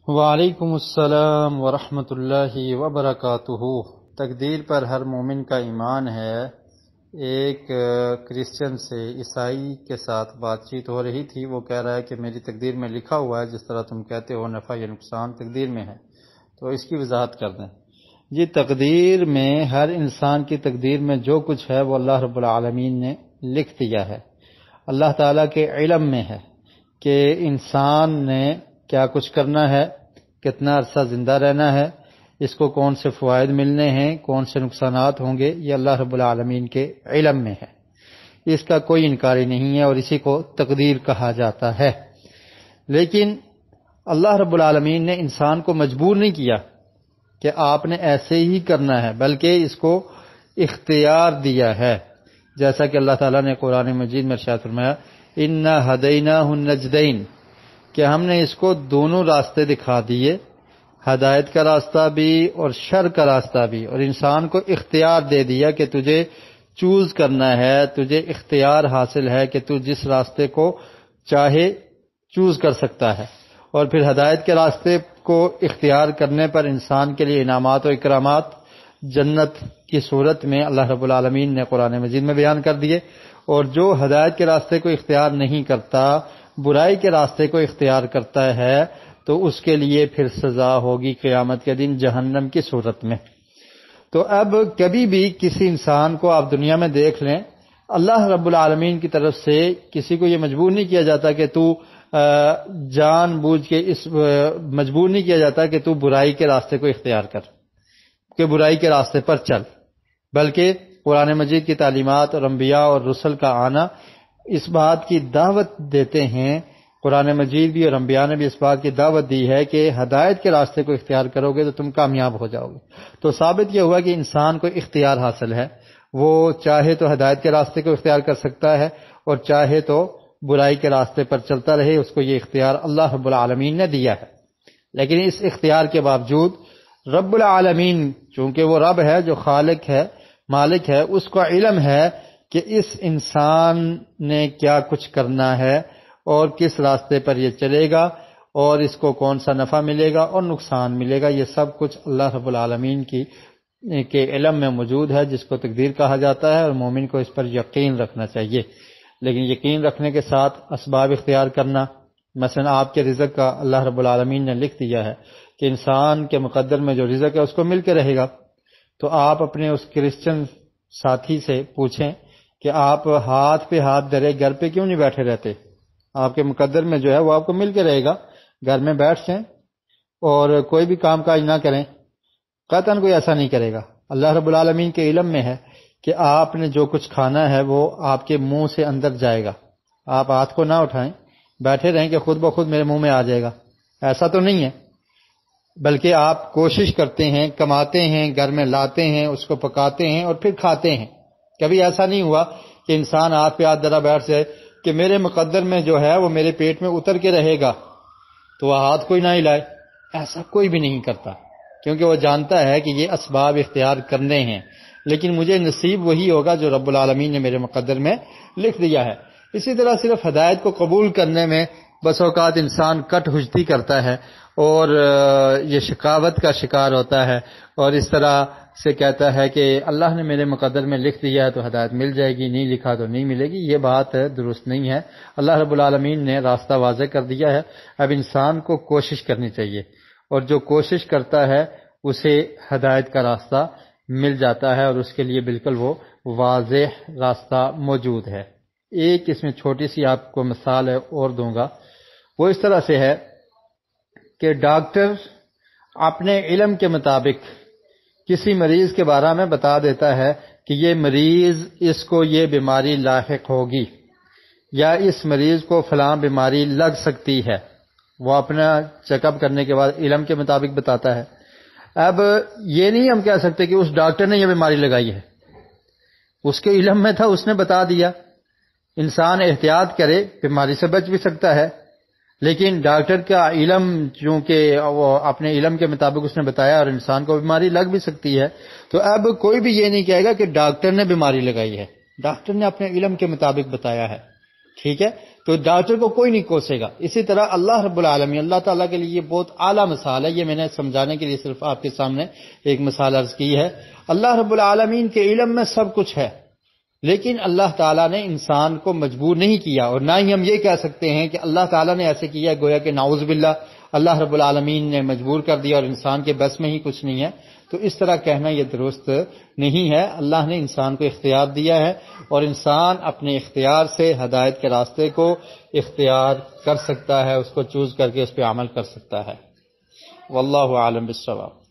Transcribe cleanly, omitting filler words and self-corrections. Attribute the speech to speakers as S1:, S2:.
S1: وعلیکم السلام ورحمۃ اللہ وبرکاتہ۔ تقدیر پر ہر مومن کا ایمان ہے۔ ایک کرسچن سے عیسائی کے ساتھ بات چیت ہو رہی تھی۔ وہ کہہ رہا ہے کہ میری تقدیر میں لکھا ہوا ہے، جس طرح تم کہتے ہو نفع یا نقصان تقدیر میں ہے، تو اس کی وضاحت کر دیں۔ جی، تقدیر میں، ہر انسان کی تقدیر میں جو کچھ ہے وہ اللہ رب العالمین نے لکھ دیا ہے۔ اللہ تعالیٰ کے علم میں ہے کہ انسان نے کیا کچھ کرنا ہے، کتنا عرصہ زندہ رہنا ہے، اس کو کون سے فوائد ملنے ہیں، کون سے نقصانات ہوں گے، یہ اللہ رب العالمین کے علم میں ہے۔ اس کا کوئی انکاری نہیں ہے اور اسی کو تقدیر کہا جاتا ہے۔ لیکن اللہ رب العالمین نے انسان کو مجبور نہیں کیا کہ آپ نے ایسے ہی کرنا ہے، بلکہ اس کو اختیار دیا ہے، جیسا کہ اللہ تعالیٰ نے قرآن مجید میں ارشاد فرمایا اِنَّا هَدَيْنَاهُ النَّجْدَيْنِ، کہ ہم نے اس کو دونوں راستے دکھا دیے، ہدایت کا راستہ بھی اور شر کا راستہ بھی، اور انسان کو اختیار دے دیا کہ تجھے چوز کرنا ہے، تجھے اختیار حاصل ہے کہ تو جس راستے کو چاہے چوز کر سکتا ہے۔ اور پھر ہدایت کے راستے کو اختیار کرنے پر انسان کے لیے انعامات و اکرامات جنت کی صورت میں اللہ رب العالمین نے قرآن مجید میں بیان کر دیے، اور جو ہدایت کے راستے کو اختیار نہیں کرتا، برائی کے راستے کو اختیار کرتا ہے، تو اس کے لیے پھر سزا ہوگی قیامت کے دن جہنم کی صورت میں۔ تو اب کبھی بھی کسی انسان کو آپ دنیا میں دیکھ لیں، اللہ رب العالمین کی طرف سے کسی کو یہ مجبور نہیں کیا جاتا کہ تو جان بوجھ کے مجبور نہیں کیا جاتا کہ تو برائی کے راستے کو اختیار کر، کہ برائی کے راستے پر چل، بلکہ قرآن مجید کی تعلیمات اور انبیاء اور رسل کا آنا اس بات کی دعوت دیتے ہیں۔ قرآن مجید بھی اور انبیاء نے بھی اس بات کی دعوت دی ہے کہ ہدایت کے راستے کو اختیار کرو گے تو تم کامیاب ہو جاؤ گے۔ تو ثابت یہ ہوا کہ انسان کو اختیار حاصل ہے، وہ چاہے تو ہدایت کے راستے کو اختیار کر سکتا ہے اور چاہے تو برائی کے راستے پر چلتا رہے، اس کو یہ اختیار اللہ رب العالمین نے دیا ہے۔ لیکن اس اختیار کے باوجود رب العالمین، چونکہ وہ رب ہے جو خالق ہے، مالک ہے، اس کو علم ہے کہ اس انسان نے کیا کچھ کرنا ہے اور کس راستے پر یہ چلے گا اور اس کو کون سا نفع ملے گا اور نقصان ملے گا۔ یہ سب کچھ اللہ رب العالمین کے علم میں موجود ہے، جس کو تقدیر کہا جاتا ہے، اور مومن کو اس پر یقین رکھنا چاہیے۔ لیکن یقین رکھنے کے ساتھ اسباب اختیار کرنا، مثلا آپ کے رزق کا اللہ رب العالمین نے لکھ دیا ہے کہ انسان کے مقدر میں جو رزق ہے اس کو مل کے رہے گا، تو آپ اپنے اس کرسچن ساتھی سے پوچھیں کہ آپ ہاتھ پہ ہاتھ دھرے گھر پہ کیوں نہیں بیٹھے رہتے؟ آپ کے مقدر میں جو ہے وہ آپ کو مل کے رہے گا، گھر میں بیٹھ جائیں اور کوئی بھی کام کاج نہ کریں، قطعاً کوئی ایسا نہیں کرے گا۔ اللہ رب العالمین کے علم میں ہے کہ آپ نے جو کچھ کھانا ہے وہ آپ کے منہ سے اندر جائے گا، آپ ہاتھ کو نہ اٹھائیں، بیٹھے رہیں کہ خود بخود میرے منہ میں آ جائے گا، ایسا تو نہیں ہے، بلکہ آپ کوشش کرتے ہیں، کماتے ہیں، گھر میں لاتے ہیں، اس کو پکاتے ہیں اور پھر کھاتے ہیں۔ کبھی ایسا نہیں ہوا کہ انسان ہاتھ پہ ہاتھ دھرا بیٹھ جائے کہ میرے مقدر میں جو ہے وہ میرے پیٹ میں اتر کے رہے گا تو وہ ہاتھ کوئی نہ ہلائے، ایسا کوئی بھی نہیں کرتا، کیونکہ وہ جانتا ہے کہ یہ اسباب اختیار کرنے ہیں، لیکن مجھے نصیب وہی ہوگا جو رب العالمین نے میرے مقدر میں لکھ دیا ہے۔ اسی طرح صرف ہدایت کو قبول کرنے میں بس اوقات انسان کٹ ہجتی کرتا ہے اور یہ شقاوت کا شکار ہوتا ہے، اور اس طرح سے کہتا ہے کہ اللہ نے میرے مقدر میں لکھ دیا ہے تو ہدایت مل جائے گی، نہیں لکھا تو نہیں ملے گی۔ یہ بات درست نہیں ہے۔ اللہ رب العالمین نے راستہ واضح کر دیا ہے، اب انسان کو کوشش کرنی چاہیے، اور جو کوشش کرتا ہے اسے ہدایت کا راستہ مل جاتا ہے، اور اس کے لیے بالکل وہ واضح راستہ موجود ہے۔ ایک اس میں چھوٹی سی آپ کو مثال اور دوں گا، وہ اس طرح سے ہے کہ ڈاکٹر اپنے علم کے مطابق کسی مریض کے بارے میں بتا دیتا ہے کہ یہ مریض، اس کو یہ بیماری لاحق ہوگی یا اس مریض کو فلاں بیماری لگ سکتی ہے، وہ اپنا چیک اپ کرنے کے بعد علم کے مطابق بتاتا ہے۔ اب یہ نہیں ہم کہہ سکتے کہ اس ڈاکٹر نے یہ بیماری لگائی ہے، اس کے علم میں تھا، اس نے بتا دیا۔ انسان احتیاط کرے، بیماری سے بچ بھی سکتا ہے، لیکن ڈاکٹر کا علم چونکہ وہ اپنے علم کے مطابق اس نے بتایا اور انسان کو بیماری لگ بھی سکتی ہے، تو اب کوئی بھی یہ نہیں کہے گا کہ ڈاکٹر نے بیماری لگائی ہے، ڈاکٹر نے اپنے علم کے مطابق بتایا ہے، ٹھیک ہے؟ تو ڈاکٹر کو کوئی نہیں کوسے گا۔ اسی طرح اللہ رب العالمین، اللہ تعالیٰ کے لیے یہ بہت اعلیٰ مثال ہے، یہ میں نے سمجھانے کے لیے صرف آپ کے سامنے ایک مثال عرض کی ہے۔ اللہ رب العالمین کے علم میں سب کچھ ہے، لیکن اللہ تعالیٰ نے انسان کو مجبور نہیں کیا، اور نہ ہی ہم یہ کہہ سکتے ہیں کہ اللہ تعالیٰ نے ایسے کیا گویا کہ نعوذ باللہ اللہ رب العالمین نے مجبور کر دیا اور انسان کے بس میں ہی کچھ نہیں ہے۔ تو اس طرح کہنا یہ درست نہیں ہے۔ اللہ نے انسان کو اختیار دیا ہے، اور انسان اپنے اختیار سے ہدایت کے راستے کو اختیار کر سکتا ہے، اس کو چوز کر کے اس پہ عمل کر سکتا ہے۔ واللہ اعلم بالصواب۔